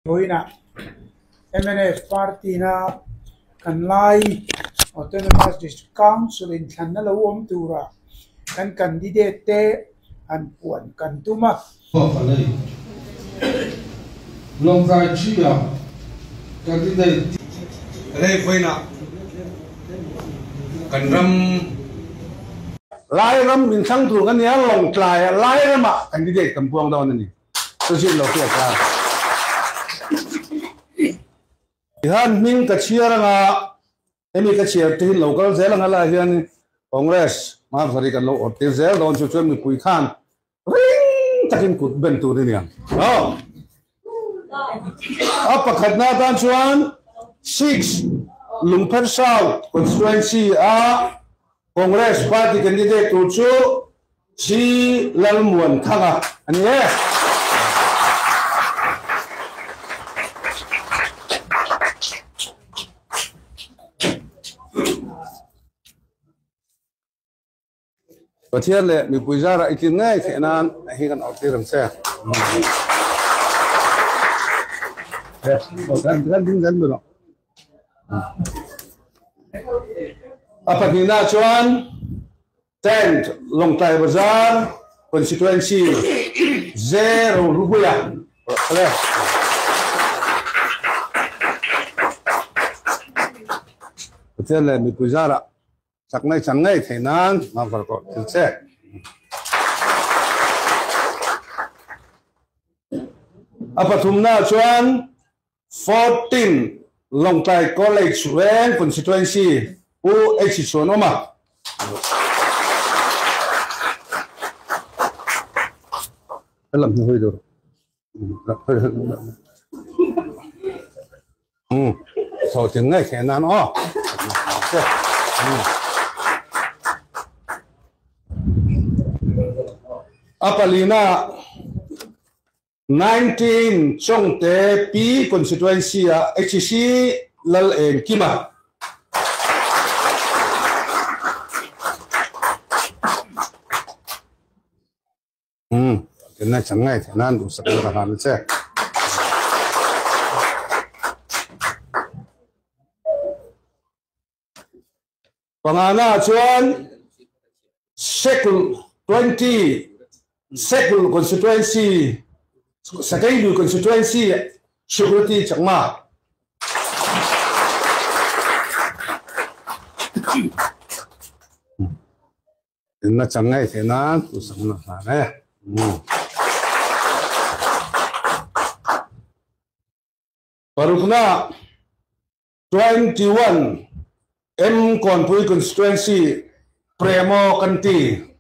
Hoina MNF party na kanlai autonomous district council in Chanala Tura and candidate and one Kantuma. Long time Chia candidate. Hoina Kanram Lairam in Santu and the long try Lairama candidate Kampuang down in it. So she looked at that. Ihan ming kacira nga emi kacira ti local zel nga la hian Congress ma phari kan lo otir zel don chu chum mi pui khan ring takin kut ben tu ni yang oh apa khatna tan chuan 6 Lungpher South constituency a Congress party candidate tu chu si Lalmuan thanga ani But here, mi puizara itin ngay kainan hingan ortiram se. Kan din dulu. Apa nina cuan 10 Long Tai Bazar constituency 0 rupiah. Betul mi puizara. Sangai kainan mafar ko tilse apa tumna chuan 14 Long Tai College Wen constituency UH Sonoma alam ni hoy do so sangai kainan Apalina 19 Chongte P constituency HC Lal en Kima kena changai tenan du sakra han che pangana chuan Sekul 20 Sekul constituency Second constituency security changma inna changai thena tu samna ne Parukna 21 M Konpui constituency Premo Kanti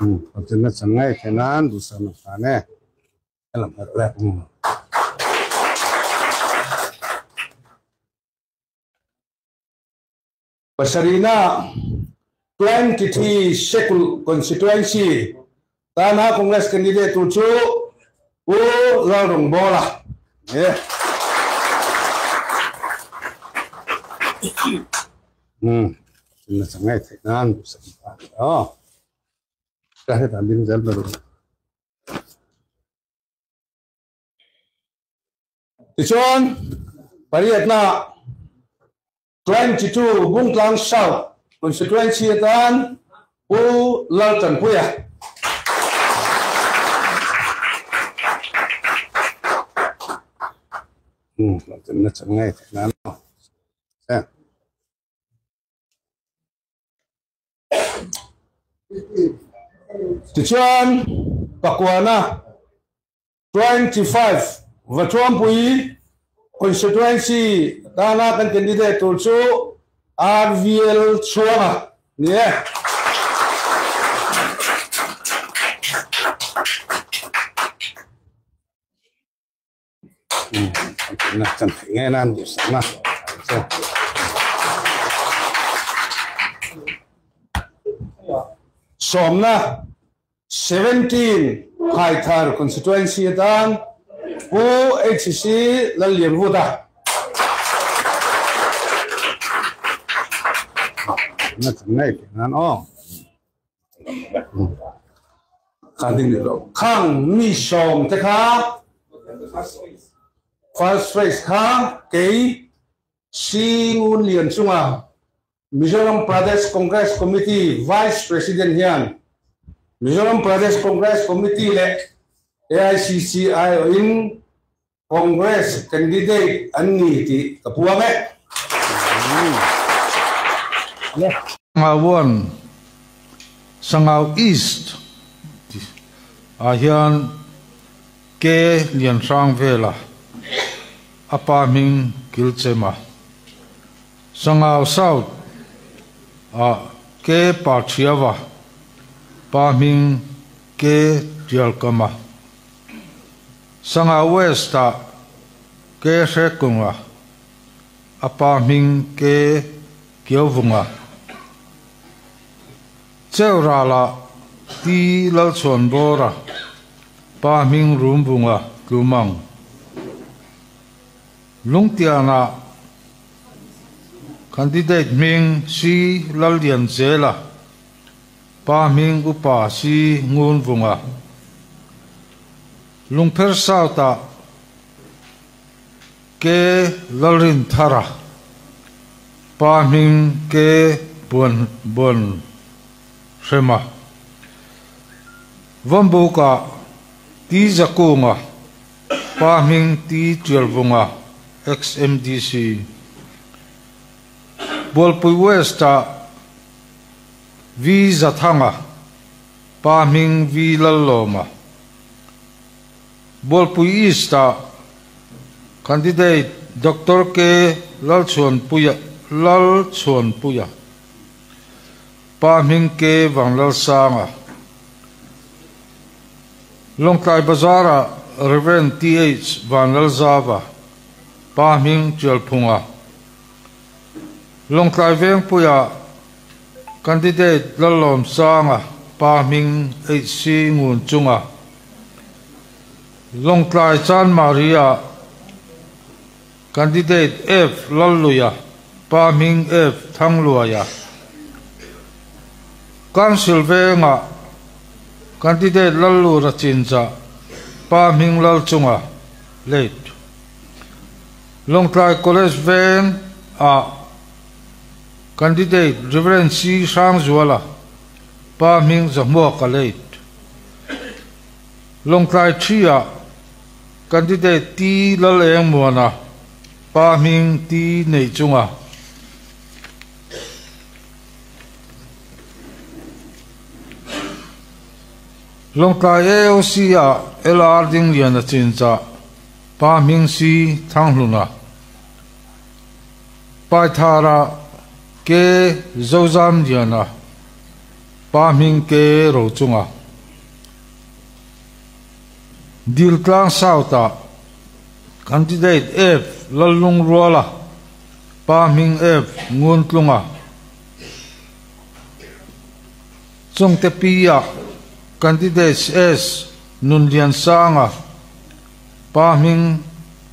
Apabila sangai kenan dosa nafane, dalam harap Pasarina 23 Sekul constituency tanah Kongres candidate tuju larung bola, Apabila sangai kenan dosa nafane, Kahit ambil jalan baru. Tichuan, pariat na 22 Bungtlang South constituency tan Laltan Puya. Laltan na sangai na. Tichuan Pakuana 25 Vatuampui constituency tanah kan candidate also RVL Suara ya nah cantingan di sana Somna 17 Haithar constituency dan UHC Lalian Vuda. Nah, khang ding lo khang mi som te kha first phrase kha ke si ngun lian chunga Mizoram Pradesh Congress Committee Vice President hian Mizoram Pradesh Congress Committee le AICCI in Congress candidate anni ti kapuange Ngawon Sangau East hian ke lian sang vela apa ming kilchema Sangau South ke Pachiava pa ming ke Jalkama Sangau West ke Sekunga apa ming ke Kiovunga Ceurala ti lalchon bora pa ming rumbunga lumang lungtiana candidate ming si laldian zela pa ming upa si ngun vunga lungper sauta ke lalrin thara pa ming ke bon Shema Vambuka ti zakunga paming ti tialvunga XMDC Bolpui Westa vi zathanga paming vi laloma Bolpui Easta candidate Dr. K Lalchon Puya Paming ke Vanglal Sanga Longkai Bazara Reverend TH Vanglal Zava Paming Jalpunga Longkai Veng Puya Candidate Lalom Sanga Paming HC Ngun Chunga Longkai Chan Maria Candidate F Laluya Paming F Thangluaya Council Venga Candidate Lalu Rachinza Paming Lalchunga late Longtai College Ven Candidate Reverend C. Sangzuala Paming Zamuaka late Longtai Chia Candidate T. Laleng Muana Paming T. Neichunga Longkai AOC LR Ding Lian Chinza Paming Si Tangluna Paithara Ke Zozam Diana Paming Ke Rochunga Diltlang Sauta Candidate F Lalung Ruala Paming F Nguntlunga Tsungtepia Candidates S. Nundian Sanga Paming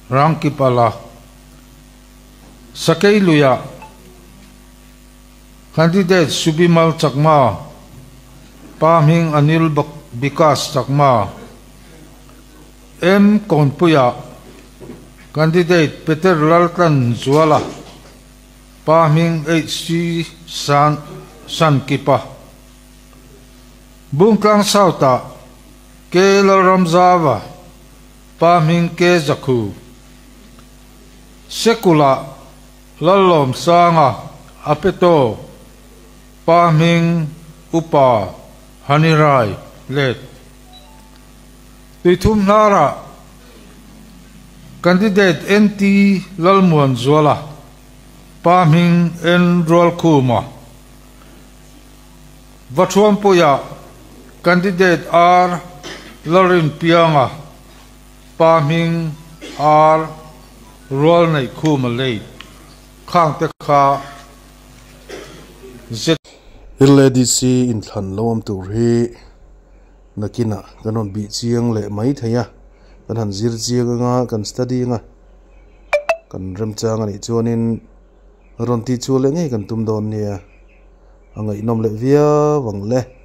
Rangkipala Sakailuya Candidate Subimal Chakma Paming Anil Bikas Chakma M. Konpuya Candidate Peter Laltan Zuala Paming HC Sankipa Bungklang Sauta Ke Laramzava Paming Ke Zaku Sekula Lalom Sanga Apeto Paming Upa Hanirai Let Titum Nara Candidate NT Lalmuan Zola Paming Enrol Kuma Vatuampuya Candidate R. Lorin Pianga Paming R. Rolney Kumalay Kang Teka Z. LADC in Than Lom to Re Nakina Ganon Beat Chiang Le Mai Thaya Kan Han Zir Chianga Kan Study Nga Kan Remchang and Ichonin Ronti Chule Kan Tumdon Nia Angai Nom Le Via Wang Le